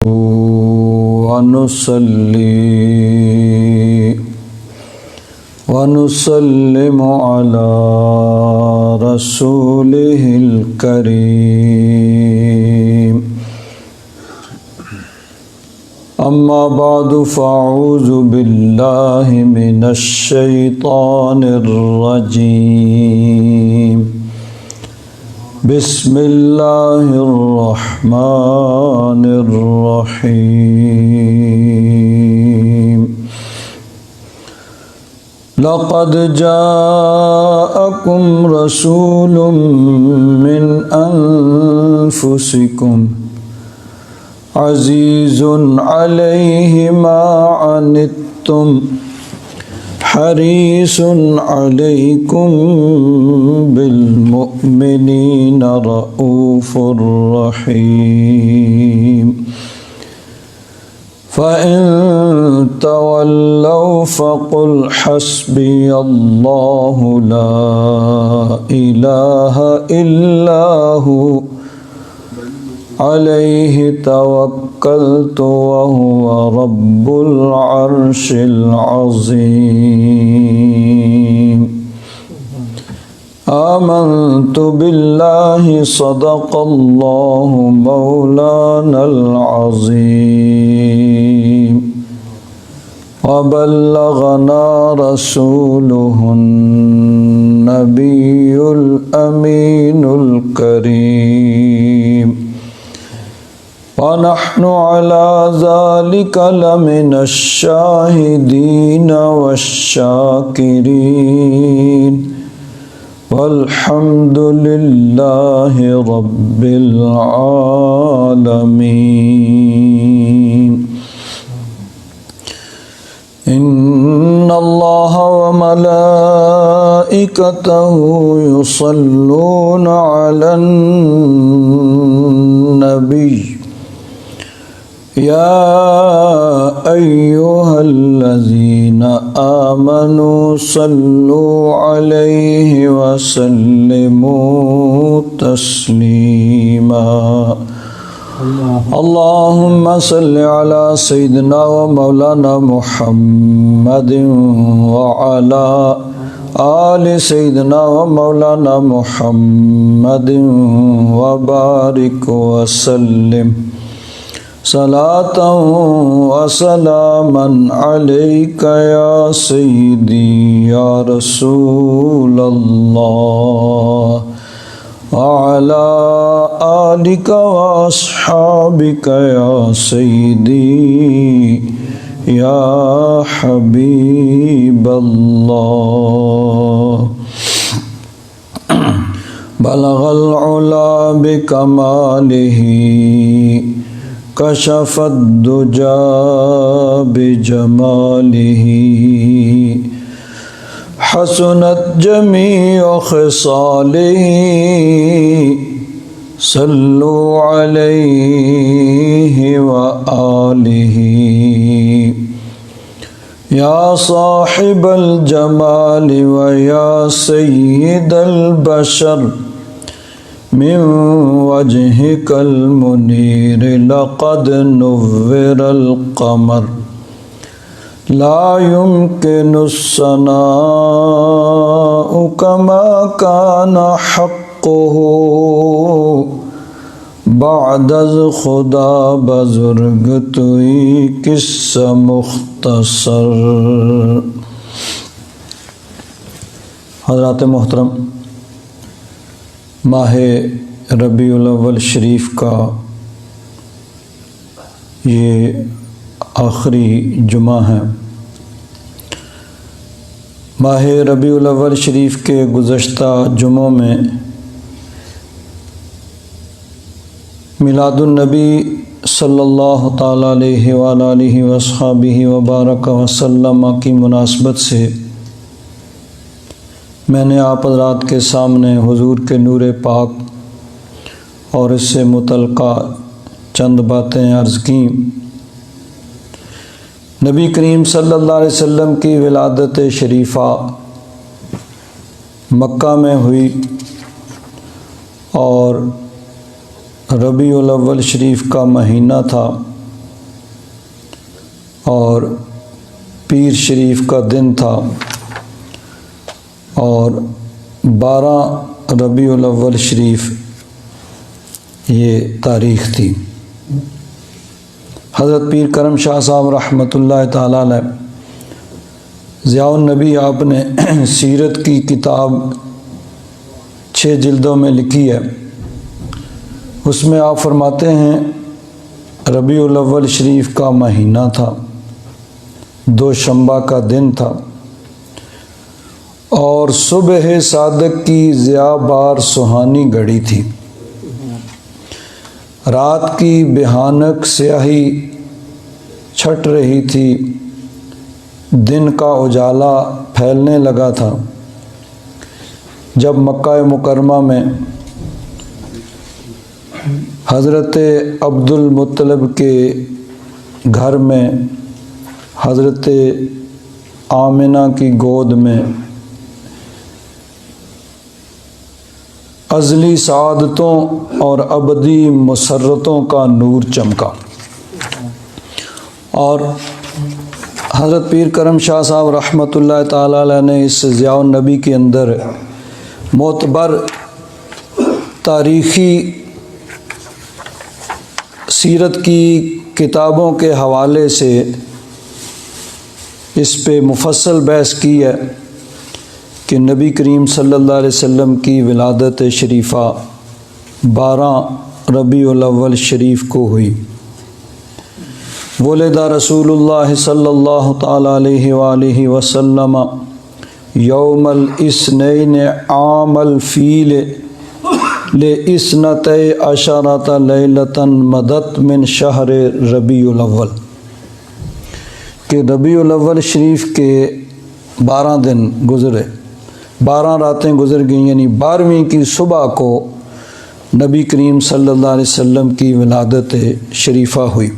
वनुसल्लिमु अला रसूलिहिल करीम। अम्मा बादु फ़अऊज़ु बिल्लाहि मिनश शैतानिर रजीम। बिस्मिल्लाहिर रहमानिर रहीम। लक़द जाअकुम रसूलुम मिन अनफुसिकुम अज़ीज़ुन अलैहि मा अनित्तुम हरीसुन अलैकुम बिलमुमिनीना रऊफ़ुर रहीम। फ़इन तवल्लौ फ़क़ुल हस्बियल्लाहु ला इलाहा इल्ला हु अलैहि तवक्कलतु व हुवा रब्बुल अर्शिल अज़ीम। आमन्तु बिल्लाहि सदक़ल्लाहु मौलानल अज़ीम व बल्लगना रसूलुहुन नबियुल अमीनुल करीम। व नहनु अला ज़ालिका लमिनश शाहिदीन वश्शाकिरीन वल्हम्दुलिल्लाहि रब्बिल आलमीन। इन्नल्लाहा व मलाइकतहु युसल्लूना अलन नबी या अय्युहल्लज़ीना आमनू सल्लु अलैहि व सल्लिमू तस्लीमा। अल्लाहुम्मा सल्लि अला सय्यिदिना व मौलाना मुहम्मदिन व अला आलि सय्यिदिना व मौलाना मुहम्मदिन व बारिक व सल्लिम सलातन व सलामन अलैका या सय्यिदी या रसूलल्लाह व अला आलिका व अस्हाबिका या सय्यिदी या हबीबल्लाह। बलगल उला बिकमालिही कशफद दुजा बिजमालिही हसनत जमीउ खिसालिही सल्लु अलैहि व आलिही। या साहिबल जमाली व या सय्यिदल बशर मिन वजहिकल मुनीर लक़द नुव्विरल क़मर ला युम्किनुस्सनाउ कमा काना हक़्क़ुहु बादज़ खुदा बुज़ुर्ग तुई किस्सा मुख्तसर। हज़रात मोहतरम, माह रबीउल अव्वल शरीफ का ये आखिरी जुमा है। माह रबीउल अव्वल शरीफ के गुज़श्ता जुमों में मिलादुन नबी सल्लल्लाहु ताला अलैहि व आलिहि व अस्हाबिहि व बारक व सल्लम की मुनासबत से मैंने आप हज़रात के सामने हुजूर के नूर पाक और इससे मुतल्लिक़ा चंद बातें अर्ज़ की। नबी करीम सल्लल्लाहु अलैहि वसल्लम की विलादत शरीफ़ा मक्का में हुई और रबीउल अव्वल शरीफ का महीना था। और पीर शरीफ का दिन था और 12 रबीउल अव्वल शरीफ ये तारीख़ थी। हज़रत पीर करम शाह साहब रहमतुल्लाह ताला अलैह ज़ियाउन नबी आपने सीरत की किताब 6 जिल्दों में लिखी है। उसमें आप फरमाते हैं रबीउल अव्वल शरीफ का महीना था, 2 शंबा का दिन था और सुबह सादक की ज़िया बार सुहानी घड़ी थी। रात की भयानक स्याही छट रही थी, दिन का उजाला फैलने लगा था जब मक्का मुकरमा में हज़रत अब्दुल मुत्तलब के घर में हज़रत आमिना की गोद में अज़ली सआदतों और अबदी मुसर्रतों का नूर चमका। और हज़रत पीर करम शाह साहब रहमतुल्लाह ताला अलैह ने इस ज़ियाउन नबी के अंदर मोतबर तारीख़ी सीरत की किताबों के हवाले से इस पे मुफस्सल बहस की है कि नबी करीम सल्लल्लाहु अलैहि वसल्लम की विलादत शरीफ़ा 12 रबीउल अव्वल शरीफ को हुई। वुलिदा रसूलुल्लाह सल्लल्लाहु ताला अलैहि वसल्लम यौमल इस्नैन आमल फील ले इसनतै अशरत लैलतन मदत मिन शहर रबीउल अव्वल कि रबीउल अव्वल शरीफ के 12 दिन गुज़रे, 12 रातें गुज़र गई, यानी 12वीं की सुबह को नबी करीम सल्लल्लाहु अलैहि वसल्लम की विलादत शरीफ़ा हुई।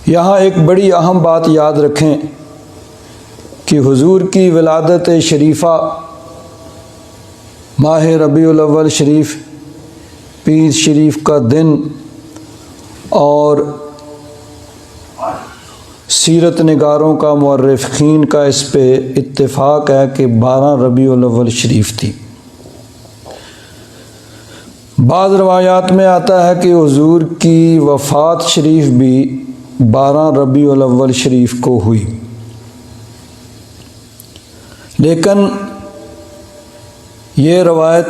यहाँ एक बड़ी अहम बात याद रखें कि हुजूर की विलादत शरीफ़ा माह रबीउल अव्वल शरीफ, पीर शरीफ का दिन और सीरत निगारों का मुअर्रिख़ीन का इस पे इत्तेफ़ाक़ है कि 12 रबीउल अव्वल शरीफ थी। बाज़ रवायात में आता है कि हुजूर की वफ़ात शरीफ भी 12 रबीउल अव्वल शरीफ को हुई, लेकिन ये रवायत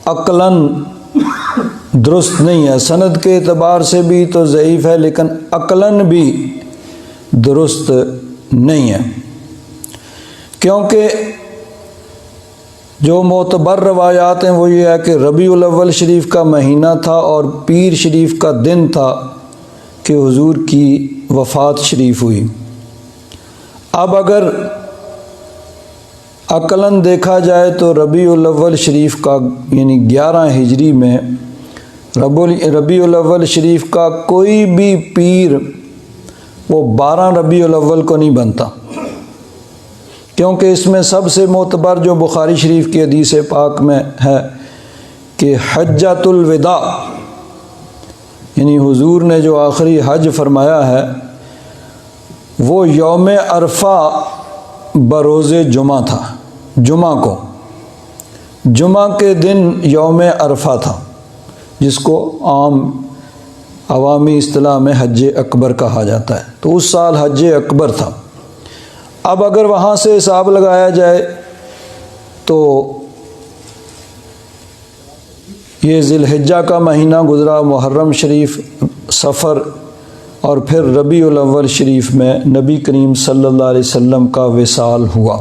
अक़लन दुरुस्त नहीं है। सनद के एतबार से भी तो ज़ईफ़ है, लेकिन अक़लन भी दुरुस्त नहीं है, क्योंकि जो मोतबर रवायात हैं वो ये है कि रबीउल अव्वल शरीफ का महीना था और पीर शरीफ का दिन था कि हुजूर की वफ़ात शरीफ हुई। अब अगर अक़लन देखा जाए तो रबीउल अव्वल शरीफ का यानी 11 हिजरी में रबीउल अव्वल शरीफ का कोई भी पीर वो 12 रबीउल अव्वल को नहीं बनता, क्योंकि इसमें सबसे मोतबर जो बुखारी शरीफ की हदीस पाक में है कि हज्जतुल विदा यानी हुजूर ने जो आखिरी हज फरमाया है वो यौम अरफा बरोज़े जुमा था। जुमा को, जुमा के दिन यौम अरफा था, जिसको आम अवामी इस्तिलाह में हज अकबर कहा जाता है। तो उस साल हज अकबर था। अब अगर वहाँ से हिसाब लगाया जाए तो ये ज़िलहिज्जा का महीना गुज़रा, मुहर्रम शरीफ, सफ़र और फिर रबीउल अव्वल शरीफ में नबी करीम सल्लल्लाहु अलैहि वसल्लम का विसाल हुआ।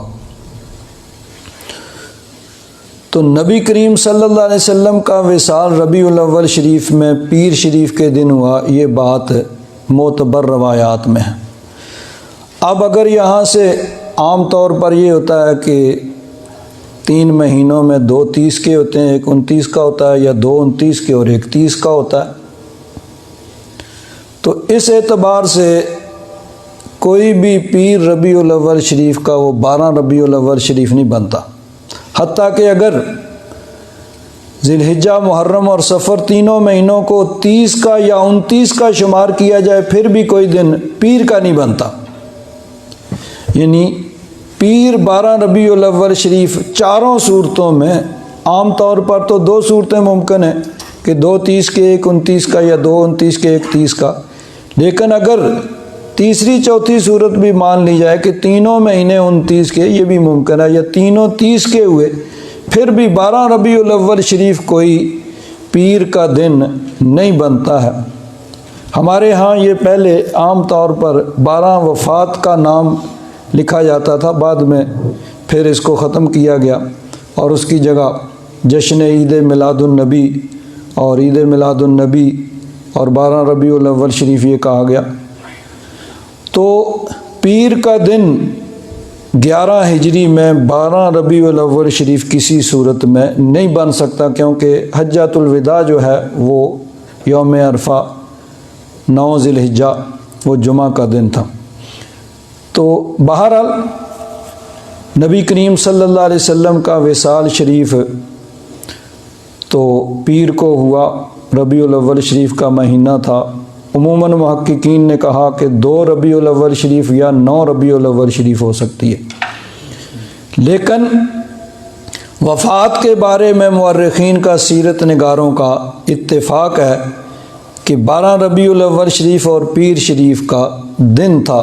तो नबी करीम सल्लल्लाहु अलैहि वसल्लम का विसाल रबीउल अव्वल शरीफ में पीर शरीफ के दिन हुआ, ये बात मोतबर रवायात में है। अब अगर यहाँ से आम तौर पर ये होता है कि 3 महीनों में 2 30 के होते हैं, एक 29 का होता है, या 2 29 के और एक 30 का होता है, तो इस एतबार से कोई भी पीर रबीउल अव्वल शरीफ का वो 12 रबीउल अव्वल शरीफ नहीं बनता। हत्ता कि अगर ज़िलहिज्जा, मुहर्रम और सफ़र तीनों महीनों को 30 का या 29 का शुमार किया जाए फिर भी कोई दिन पीर का नहीं बनता। यानी पीर 12 रबीउल अव्वल शरीफ चारों सूरतों में, आम तौर पर तो 2 सूरतें मुमकिन हैं कि 2 30 के 1 29 का या 2 29 के 1 30 का, लेकिन अगर तीसरी चौथी सूरत भी मान ली जाए कि तीनों महीने 29 के, ये भी मुमकिन है, या तीनों 30 के हुए फिर भी 12 रबीउल अव्वल शरीफ कोई पीर का दिन नहीं बनता है। हमारे यहाँ ये पहले आम तौर पर 12 वफ़ात का नाम लिखा जाता था, बाद में फिर इसको ख़त्म किया गया और उसकी जगह जश्न ईद मिलादुन्नबी और ईद मिलादुन्नबी और 12 रबीउल अव्वल शरीफ ये कहा गया। तो पीर का दिन 11 हिजरी में 12 रबीउल अव्वल शरीफ किसी सूरत में नहीं बन सकता, क्योंकि हज्जातुल विदा जो है वो यौम अरफा 9 ज़िलहिज्जा वो जुमा का दिन था। तो बहरहाल नबी करीम सल्लल्लाहु अलैहि वसल्लम का विसाल शरीफ तो पीर को हुआ, रबीउल अव्वल शरीफ का महीना था। उमूमन मुहक्किकीन ने कहा कि 2 रबीउल अव्वल शरीफ या 9 रबीउल अव्वल शरीफ हो सकती है, लेकिन वफ़ात के बारे में मुअर्रिखीन का, सीरत निगारों का इत्तेफाक है कि 12 रबीउल अव्वल शरीफ और पीर शरीफ का दिन था,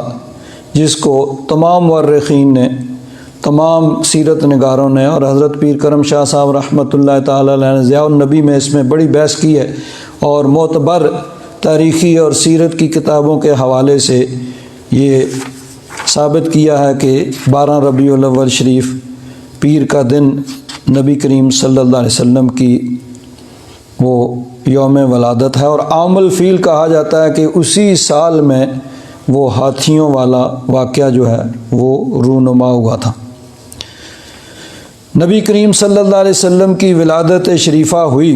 जिसको तमाम मुअर्रिखीन ने, तमाम सीरत निगारों ने और हज़रत पीर करम शाह साहब रहमतुल्लाहि ताला अलैह ज़िया-उन-नबी में इसमें बड़ी बहस की है और मोतबर तारीख़ी और सीरत की किताबों के हवाले से ये साबित किया है कि 12 रबीउल अव्वल शरीफ पीर का दिन नबी करीम सल्लल्लाहु अलैहि वसल्लम की वो यौम वलादत है। और आमुल फ़ील कहा जाता है कि उसी साल में वो हाथियों वाला वाक़या जो है वो रूनुमा हुआ था। नबी करीम सल्लल्लाहु अलैहि वसल्लम की विलादत शरीफ़ा हुई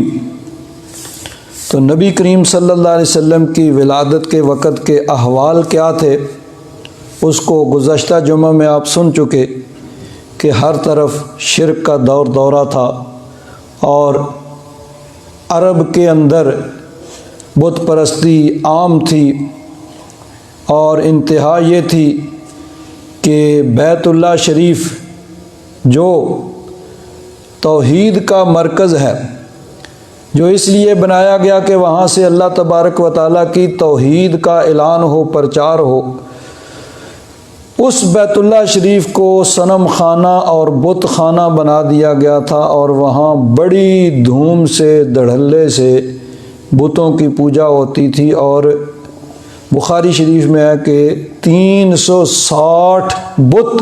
तो नबी करीम सल्लल्लाहु अलैहि वसल्लम की विलादत के वक़्त के अहवाल क्या थे, उसको गुज़श्ता जुमा में आप सुन चुके कि हर तरफ शिरक का दौरा था और अरब के अंदर बुत परस्ती आम थी और इंतहा ये थी कि बैतुल्लाह शरीफ जो तौहीद का मरकज़ है, जो इसलिए बनाया गया कि वहाँ से अल्लाह तबारक व तआला की तौहीद का ऐलान हो, प्रचार हो, उस बैतुल्लाह शरीफ को सनम खाना और बुत खाना बना दिया गया था और वहाँ बड़ी धूम से, धड़ल्ले से बुतों की पूजा होती थी। और बुखारी शरीफ में है कि 360 बुत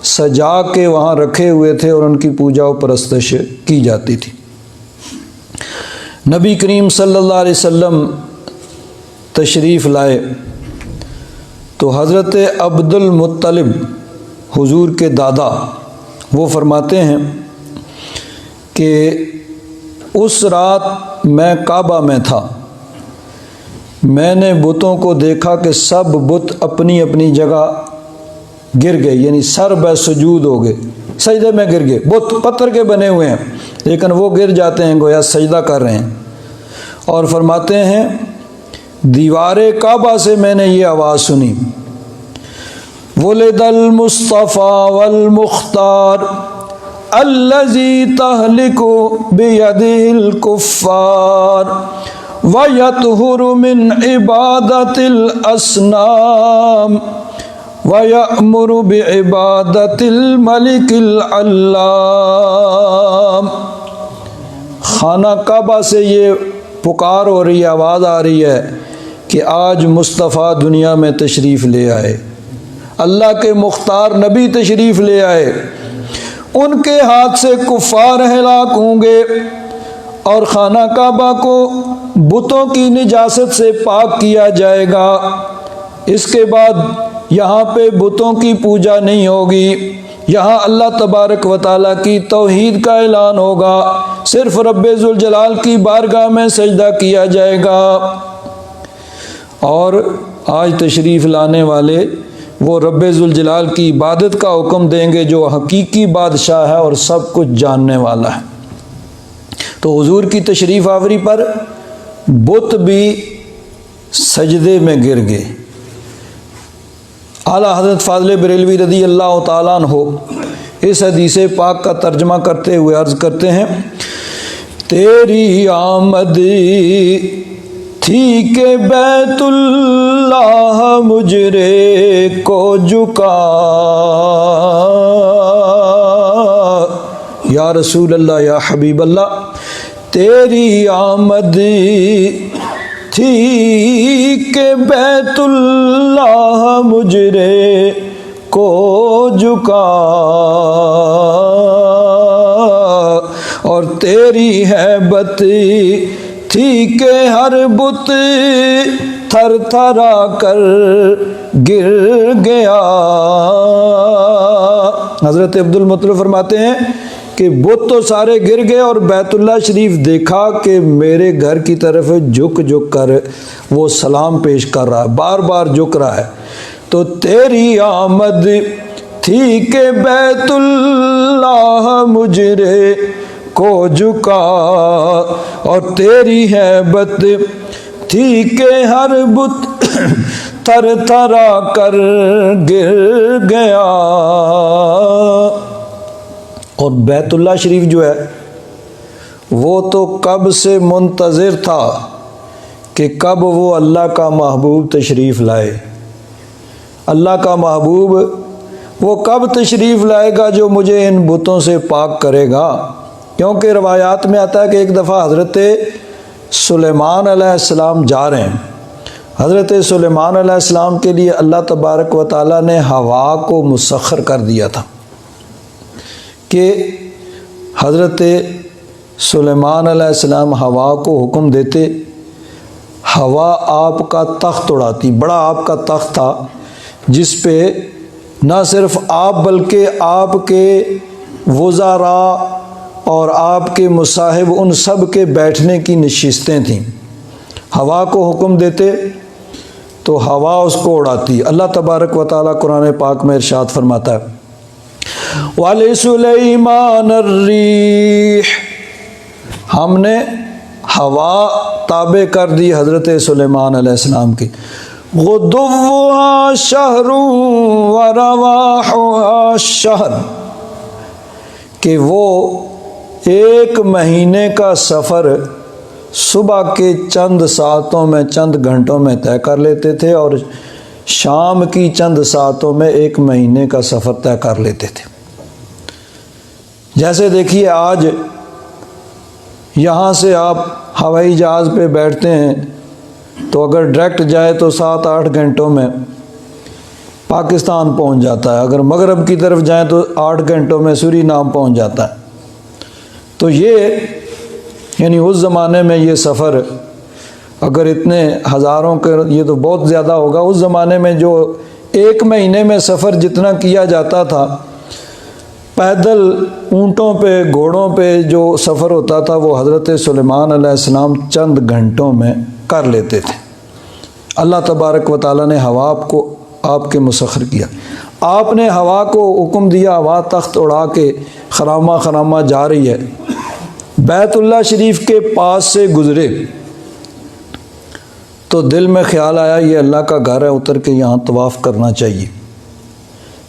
सजा के वहाँ रखे हुए थे और उनकी पूजा व परस्तश की जाती थी। नबी करीम सल्लल्लाहु अलैहि वसल्लम तशरीफ़ लाए तो हज़रत अब्दुल मुत्तलिब हुजूर के दादा वो फरमाते हैं कि उस रात मैं काबा में था, मैंने बुतों को देखा कि सब बुत अपनी अपनी जगह गिर गए, यानी सर बेसुजूद हो गए, सजदे में गिर गए। बुत पत्थर के बने हुए हैं लेकिन वो गिर जाते हैं, गोया सजदा कर रहे हैं। और फरमाते हैं दीवारे काबा से मैंने ये आवाज़ सुनी, वुलिदल मुस्तफ़ा वल मुख्तार अल्लज़ी तहलिकु बियदिल कुफ़्फ़ार व यतहुरु मिन इबादतिल अस्नाम व यअमुरु बिइबादतिल मलिकिल अल्लाम। खाना काबा से ये पुकार हो रही है, आवाज़ आ रही है कि आज मुस्तफ़ा दुनिया में तशरीफ़ ले आए, अल्लाह के मुख्तार नबी तशरीफ़ ले आए, उनके हाथ से कुफ़ार हलाक होंगे और खाना काबा को बुतों की निजासत से पाक किया जाएगा। इसके बाद यहाँ पे बुतों की पूजा नहीं होगी, यहाँ अल्लाह तबारक व तआला की तौहीद का ऐलान होगा, सिर्फ़ रब्बे ज़ुल जलाल की बारगाह में सजदा किया जाएगा। और आज तशरीफ़ लाने वाले वो रब्बे ज़ुल जलाल की इबादत का हुक्म देंगे जो हकीकी बादशाह है और सब कुछ जानने वाला है। तो हुजूर की तशरीफ़ आवरी पर बुत भी सजदे में गिर गए। आला हज़रत फ़ाज़िल बरेलवी रज़ी अल्लाह ताला अन्हो इस हदीस पाक का तर्जमा करते हुए अर्ज़ करते हैं, तेरी आमद थी के बैतुल्लाह मुजरे को झुका, या रसूल अल्लाह या हबीब अल्लाह, तेरी आमद थी के बैतुल्लाह मुजरे को झुका, और तेरी हैबत थी के हर बुत थर थरा कर गिर गया। हज़रत अब्दुल मुत्तलिब फरमाते हैं कि बुत तो सारे गिर गए और बैतुल्लाह शरीफ देखा कि मेरे घर की तरफ झुक झुक कर वो सलाम पेश कर रहा है, बार बार झुक रहा है। तो तेरी आमद थी के बैतुल्लाह मुजरे को झुका, और तेरी हैबत थी के हर बुत थर थरा कर गिर गया। और बैतुल्लाह शरीफ जो है वो तो कब से मुंतज़िर था कि कब वो अल्लाह का महबूब तशरीफ़ लाए। अल्लाह का महबूब वो कब तशरीफ़ लाएगा जो मुझे इन बुतों से पाक करेगा। क्योंकि रवायात में आता है कि एक दफ़ा हज़रत सुलेमान अलैहिस्सलाम जा रहे हैं। हज़रत सुलेमान अलैहिस्सलाम के लिए अल्लाह तबारक व तआला ने हवा को मुसख्खर कर दिया था कि हज़रत सुलेमान अलैहिस्सलाम हवा को हुक्म देते, हवा आपका तख्त उड़ाती। बड़ा आपका तख्त था जिस पे न सिर्फ आप बल्कि आपके वज़ारा और आपके मुसाहिब उन सब के बैठने की नशिस्तें थीं। हवा को हुक्म देते तो हवा उसको उड़ाती। अल्लाह तबारक व तआला कुरान पाक में इरशाद फरमाता है, वाले सुलेमान अर्रीह, हमने हवा ताबे कर दी हज़रत सुलेमान अलैहिस्सलाम की। गुदुव्वुहा शहरु व रवाहुहा शहर, कि वो एक महीने का सफ़र सुबह के चंद सातों में, चंद घंटों में तय कर लेते थे और शाम की चंद सातों में एक महीने का सफ़र तय कर लेते थे। जैसे देखिए आज यहाँ से आप हवाई जहाज़ पे बैठते हैं तो अगर डायरेक्ट जाए तो 7-8 घंटों में पाकिस्तान पहुँच जाता है, अगर मगरब की तरफ जाए तो 8 घंटों में सूरीनाम पहुँच जाता है। तो ये यानी उस ज़माने में ये सफ़र अगर इतने हज़ारों के, ये तो बहुत ज़्यादा होगा, उस ज़माने में जो एक महीने में सफ़र जितना किया जाता था, पैदल ऊँटों पे, घोड़ों पे जो सफ़र होता था वो हज़रत सुलेमान अलैहिस्सलाम चंद घंटों में कर लेते थे। अल्लाह तबारक व तआला ने हवा को आपके मुसख्खर किया। आपने हवा को हुक्म दिया, हवा तख्त उड़ा के खरामा खरामा जा रही है, बैतुल्लाह शरीफ के पास से गुज़रे तो दिल में ख्याल आया ये अल्लाह का घर है, उतर के यहाँ तवाफ़ करना चाहिए।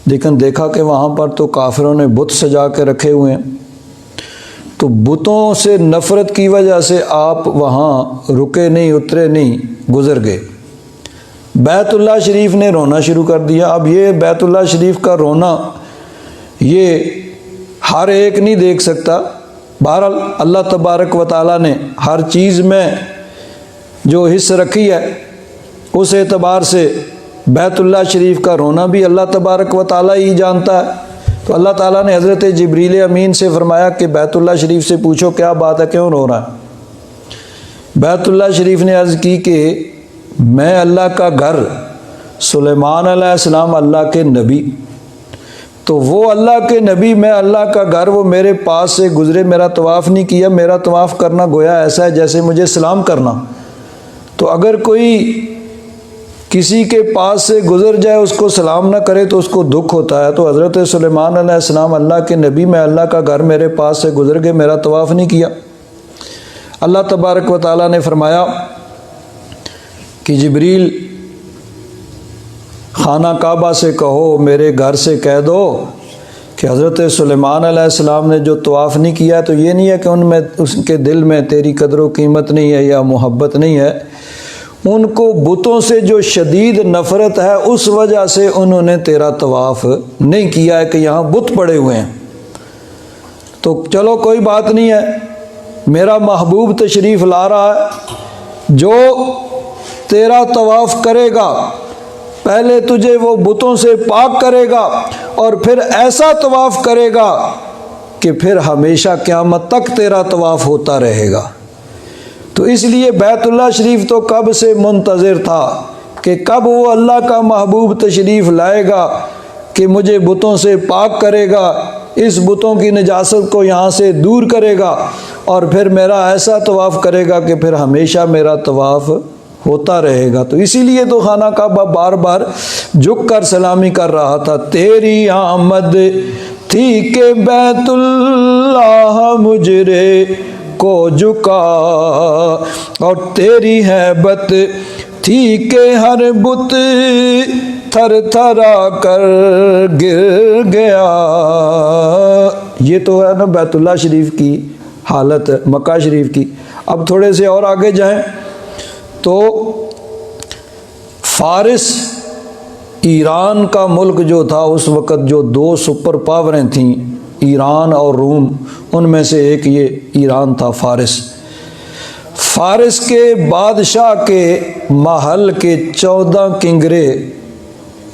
लेकिन देखा कि वहाँ पर तो काफिरों ने बुत सजा के रखे हुए हैं, तो बुतों से नफ़रत की वजह से आप वहाँ रुके नहीं, उतरे नहीं, गुज़र गए। बैतुल्लाह शरीफ ने रोना शुरू कर दिया। अब ये बैतुल्लाह शरीफ का रोना ये हर एक नहीं देख सकता। बहरहाल अल्लाह तबारक व तआला ने हर चीज़ में जो हिस्स रखी है उस एतबार से बैतुल्लाह शरीफ का रोना भी अल्लाह तबारक व तआला ही जानता है। तो अल्लाह ताला ने हज़रत जिब्रील अमीन से फरमाया कि बैतुल्लाह शरीफ से पूछो क्या बात है, क्यों रो रहा है। बैतुल्लाह शरीफ ने अर्ज़ की कि मैं अल्लाह का घर, सुलेमान अलैहिस्सलाम अल्लाह के नबी, तो वो अल्लाह के नबी, मैं अल्लाह का घर, वो मेरे पास से गुज़रे, मेरा तवाफ़ नहीं किया। मेरा तवाफ़ करना गोया ऐसा है जैसे मुझे सलाम करना। तो अगर कोई किसी के पास से गुज़र जाए, उसको सलाम ना करे तो उसको दुख होता है। तो हज़रत सुलेमान अलैहिस्सलाम अल्लाह के नबी, मैं अल्लाह का घर, मेरे पास से गुज़र गए, मेरा तवाफ़ नहीं किया। अल्लाह तबारक व तआला ने फरमाया कि जिब्रील खाना काबा से कहो, मेरे घर से कह दो कि हज़रत सुलेमान अलैहिस्सलाम ने जो तवाफ़ नहीं किया, तो ये नहीं है कि उनमें उसके दिल में तेरी कदर व कीमत नहीं है या मोहब्बत नहीं है, उनको बुतों से जो शदीद नफ़रत है उस वजह से उन्होंने तेरा तवाफ़ नहीं किया है कि यहाँ बुत पड़े हुए हैं। तो चलो कोई बात नहीं है, मेरा महबूब तशरीफ़ ला रहा है, जो तेरा तवाफ़ करेगा पहले तुझे वो बुतों से पाक करेगा और फिर ऐसा तवाफ़ करेगा कि फिर हमेशा क़यामत तक तेरा तवाफ़ होता रहेगा। तो इसलिए बैतुल्लाह शरीफ तो कब से मुंतज़िर था कि कब वो अल्लाह का महबूब तशरीफ़ लाएगा कि मुझे बुतों से पाक करेगा, इस बुतों की नजासत को यहाँ से दूर करेगा और फिर मेरा ऐसा तवाफ़ करेगा कि फिर हमेशा मेरा तवाफ़ होता रहेगा। तो इसीलिए तो खाना काबा बार बार झुक कर सलामी कर रहा था। तेरी आमद थी के बैतुल्लाह मुजरे को झुका, और तेरी हैबत थी के हर बुत थर थरा कर गिर गया। ये तो है ना बैतुल्लाह शरीफ की हालत, मक्का शरीफ की। अब थोड़े से और आगे जाएं तो फारिस ईरान का मुल्क जो था उस वक़्त, जो दो सुपर पावरें थीं ईरान और रूम, उनमें से एक ये ईरान था, फारिस के बादशाह के महल के 14 किंगरे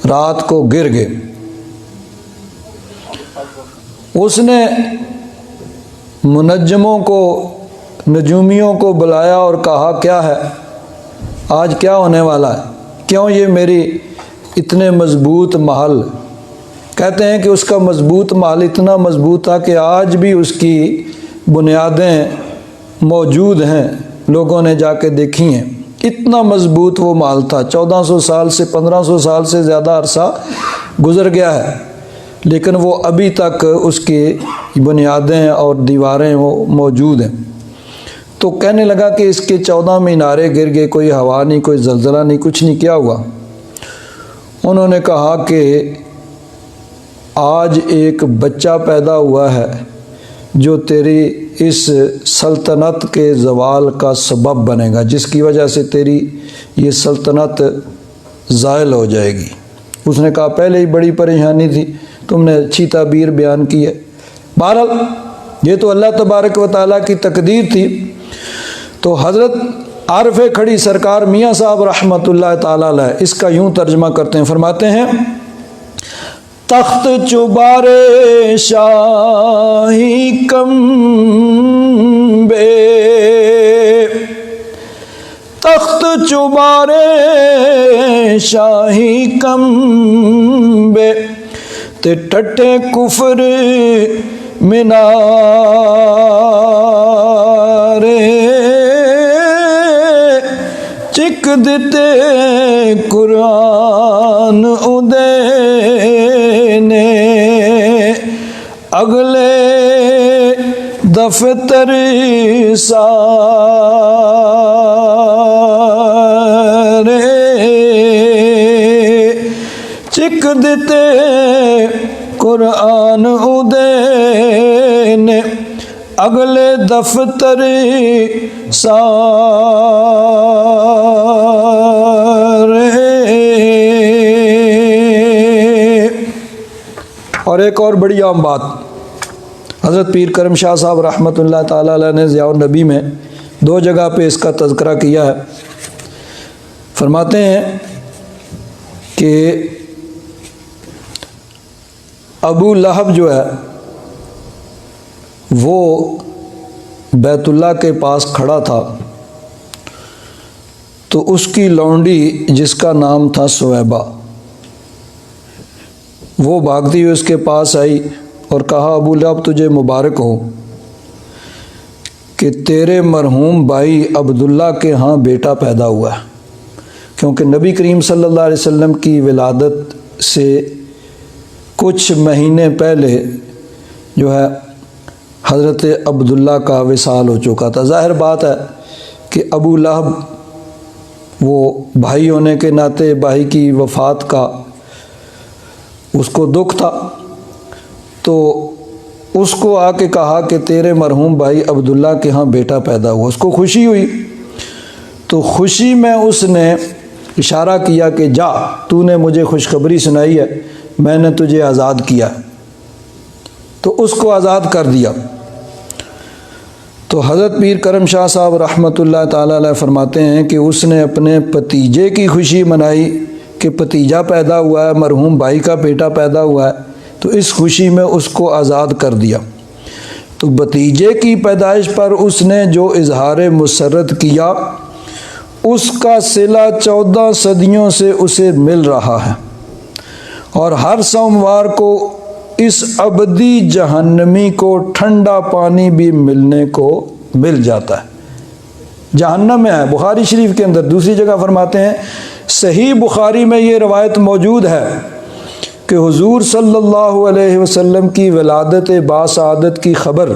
रात को गिर गए। उसने मुनज्जमों को, नजूमियों को बुलाया और कहा क्या है, आज क्या होने वाला है, क्यों ये मेरी इतने मजबूत महल। कहते हैं कि उसका मजबूत महल इतना मजबूत था कि आज भी उसकी बुनियादें मौजूद हैं, लोगों ने जाके देखी हैं, इतना मजबूत वो महल था। 1400 साल से 1500 साल से ज़्यादा अरसा गुज़र गया है, लेकिन वो अभी तक उसकी बुनियादें और दीवारें वो मौजूद हैं। तो कहने लगा कि इसके 14 मीनारे गिर गए, कोई हवा नहीं, कोई जल्जला नहीं, कुछ नहीं, क्या हुआ। उन्होंने कहा कि आज एक बच्चा पैदा हुआ है जो तेरी इस सल्तनत के ज़वाल का सबब बनेगा, जिसकी वजह से तेरी ये सल्तनत ज़ायल हो जाएगी। उसने कहा पहले ही बड़ी परेशानी थी, तुमने अच्छी ताबीर बयान की है। बहरहाल ये तो अल्लाह तबारक व तआला की तकदीर थी। तो हज़रत आरफ़े खड़ी सरकार मियाँ साहब रहमतुल्लाह ताला अलैह इसका यूँ तर्जमा करते हैं, फरमाते हैं, तख्त चुबारे शाही कम्बे, तख्त चुबारे शाही कम्बे, ते टट्टे कुफर मिनारे, चिक दिते कुरान उदे ने, अगले दफ्तर सारे, चिक दिते कुरान उदे ने, अगले दफ्तर सारे। और एक और बड़ी आम बात, हज़रत पीर करम शाह साहब रहमतुल्लाह ताला अलैह ने ज़ियाउन नबी में 2 जगह पे इसका तज़किरा किया है। फरमाते हैं कि अबू लहब जो है वो बैतुल्लाह के पास खड़ा था, तो उसकी लौंडी जिसका नाम था सुवैबा, वो भागती हुई उसके पास आई और कहा, अबू लहब तुझे मुबारक हो कि तेरे मरहूम भाई अब्दुल्ला के यहाँ बेटा पैदा हुआ है। क्योंकि नबी करीम सल्लल्लाहु अलैहि वसल्लम की विलादत से कुछ महीने पहले जो है हज़रत अब्दुल्ला का विसाल हो चुका था। ज़ाहिर बात है कि अबू लहब वो भाई होने के नाते भाई की वफ़ात का उसको दुख था, तो उसको आके कहा कि तेरे मरहूम भाई अब्दुल्ला के यहाँ बेटा पैदा हुआ। उसको खुशी हुई, तो खुशी में उसने इशारा किया कि जा, तूने मुझे खुशखबरी सुनाई है, मैंने तुझे आज़ाद किया। तो उसको आज़ाद कर दिया। तो हज़रत पीर करम शाह साहब रहमतुल्लाह ताला अलैह फरमाते हैं कि उसने अपने भतीजे की खुशी मनाई कि भतीजा पैदा हुआ है, मरहूम भाई का बेटा पैदा हुआ है, तो इस खुशी में उसको आज़ाद कर दिया। तो भतीजे की पैदाइश पर उसने जो इजहार मुसर्रत किया, उसका सिला 14 सदियों से उसे मिल रहा है, और हर सोमवार को इस अबदी जहन्नमी को ठंडा पानी भी मिलने को मिल जाता है। जहन्नम में है, बुखारी शरीफ के अंदर दूसरी जगह फरमाते हैं, सही बुखारी में ये रवायत मौजूद है कि हुजूर सल्लल्लाहु अलैहि वसल्लम की विलादत बासआदत की ख़बर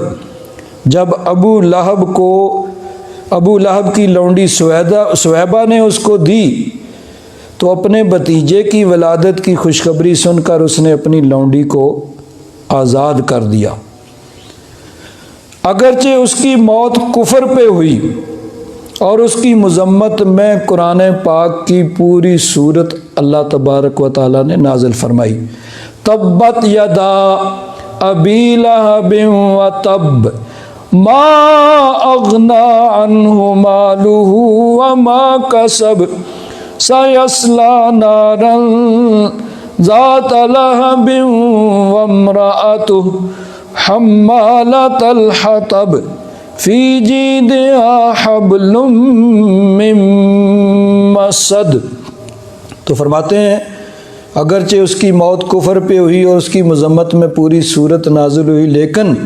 जब अबू लहब की लौंडी सुवैबा ने उसको दी, तो अपने भतीजे की विलादत की खुशखबरी सुनकर उसने अपनी लौंडी को आज़ाद कर दिया। अगरचे उसकी मौत कुफर पे हुई और उसकी मज़म्मत में कुरान पाक की पूरी सूरत अल्लाह तबारक व तआला ने नाज़िल फरमाई, तब्बत यदा अबी लहबिन व तब मा अगना अन्हु मालुहु व मा कसब सयस्ला नारन ज़ात लहबिन व इम्रअतुहु हम्मालतल हतब फ़ी जीदिहा हब्लुम मिन मसद। तो फरमाते हैं अगरचे उसकी मौत कुफर पे हुई और उसकी मज़म्मत में पूरी सूरत नाज़िल हुई, लेकिन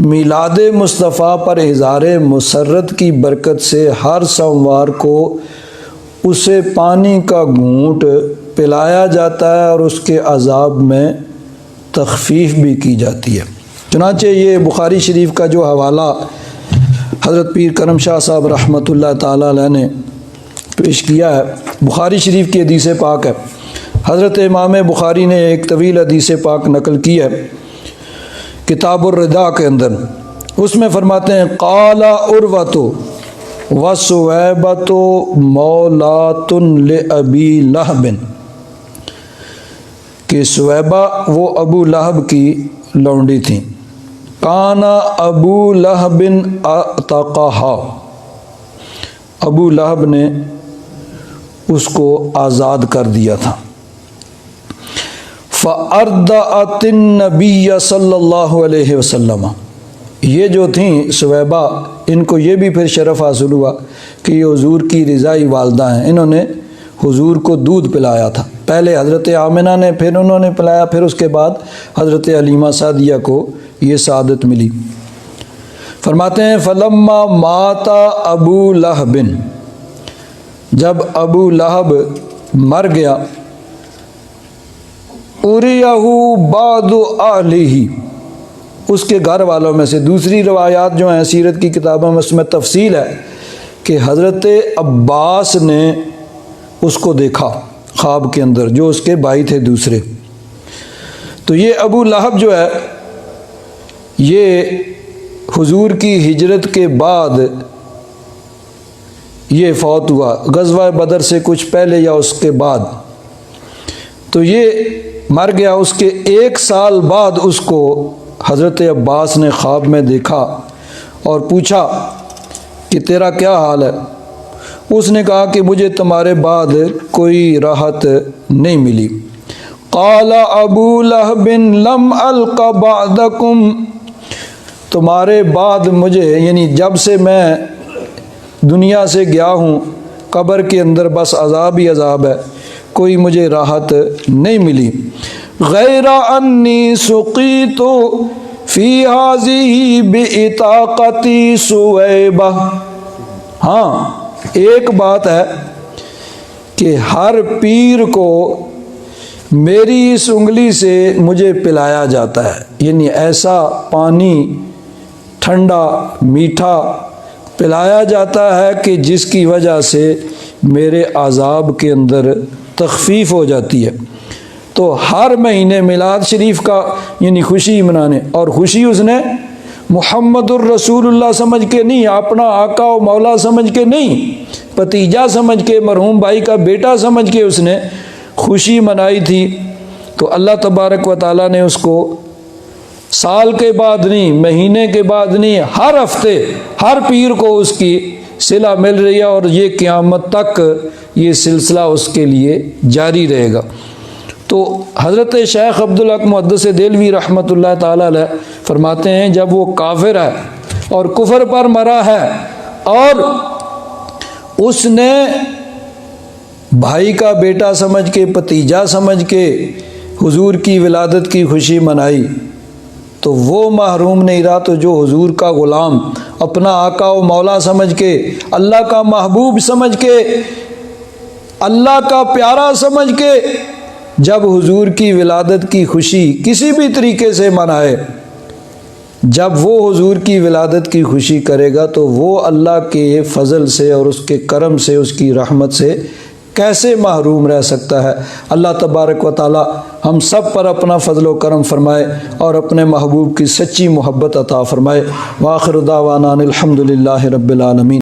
मिलाद मुस्तफ़ा पर इज़हार मुसर्रत की बरकत से हर सोमवार को उसे पानी का घूंट पिलाया जाता है और उसके अज़ाब में तख़फ़ीफ़ भी की जाती है। चुनांचे ये बुखारी शरीफ का जो हवाला हज़रत पीर करम शाह साहब रहमतुल्लाह ताला अलैह ने पेश किया है, बुखारी शरीफ की हदीस पाक है। हज़रत इमाम बुखारी ने एक तवील हदीस पाक नकल की है किताबुर रिदा के अंदर। उसमें फरमाते हैं, क़ाला उर्वतो व सुवैबतो मौलातुन ले अबी लहबिन, कि सुवैबा वो अबू लहब की लौंडी थी। काना अबू लहबिन अतक़हा, अबू लहब ने उसको आज़ाद कर दिया था। फ़अर्दअतिन नबिय्य सल्लल्लाहु अलैहि वसल्लम, ये जो थी सुवैबा, इनको ये भी फिर शरफ़ हासिल हुआ कि ये हुजूर की रिज़ाई वालदा हैं। इन्होंने हुजूर को दूध पिलाया था, पहले हज़रत आमिना ने, फिर उन्होंने पिलाया, फिर उसके बाद हज़रत हलीमा सादिया को ये सादत मिली। फरमाते हैं, फ़लम्मा माता अबू लहबिन, जब अबू लहब मर गया, उरियहु बादु अहलिही, उसके घर वालों में से, दूसरी रवायात जो हैं सीरत की किताबों में उसमें तफसील है कि हज़रत अब्बास ने उसको देखा ख्वाब के अंदर, जो उसके भाई थे दूसरे। तो ये अबू लहब जो है ये हुजूर की हिजरत के बाद ये फौत हुआ, गज़वा बदर से कुछ पहले या उसके बाद। तो ये मर गया। उसके 1 साल बाद उसको हज़रत अब्बास ने ख्वाब में देखा और पूछा कि तेरा क्या हाल है। उसने कहा कि मुझे तुम्हारे बाद कोई राहत नहीं मिली। क़ाला अबू लहबिन लम अलक़ा बअदकुम, तुम्हारे बाद मुझे, यानी जब से मैं दुनिया से गया हूँ, कब्र के अंदर बस अज़ाब ही अज़ाब है, कोई मुझे राहत नहीं मिली। गैरा अन्नी सुक़ीतु फ़ी हाज़िही बिइताक़ती सुवैबा। हाँ, एक बात है कि हर पीर को मेरी इस उंगली से मुझे पिलाया जाता है, यानी ऐसा पानी ठंडा मीठा पिलाया जाता है कि जिसकी वजह से मेरे अज़ाब के अंदर तखफीफ हो जाती है। तो हर महीने मिलाद शरीफ का यानी खुशी मनाने, और खुशी उसने मुहम्मदुर रसूलुल्लाह समझ के नहीं, अपना आका व मौला समझ के नहीं, भतीजा समझ के, मरहूम भाई का बेटा समझ के उसने खुशी मनाई थी। तो अल्लाह तबारक व ताला ने उसको साल के बाद नहीं, महीने के बाद नहीं, हर हफ्ते हर पीर को उसकी सिला मिल रही है, और ये क़यामत तक ये सिलसिला उसके लिए जारी रहेगा। तो हज़रत शेख अब्दुल हक मुहद्दिस देलवी रहमतुल्लाह ताला अलैह फरमाते हैं, जब वो काफिर है और कुफर पर मरा है और उसने भाई का बेटा समझ के, भतीजा समझ के हुजूर की विलादत की खुशी मनाई, तो वो महरूम नहीं रहा। तो जो हुजूर का ग़ुलाम, अपना आका व मौला समझ के, अल्लाह का महबूब समझ के, अल्लाह का प्यारा समझ के जब हुजूर की विलादत की खुशी किसी भी तरीके से मनाए, जब वो हुजूर की विलादत की खुशी करेगा, तो वो अल्लाह के फ़ज़ल से और उसके करम से, उसकी रहमत से कैसे महरूम रह सकता है। अल्लाह तबारक व ताला हम सब पर अपना फ़ज़ल व करम फ़रमाए और अपने महबूब की सच्ची मोहब्बत अता फ़रमाए। व आखिर दावाना अनिल हम्दुलिल्लाहि रब्बिल आलमीन।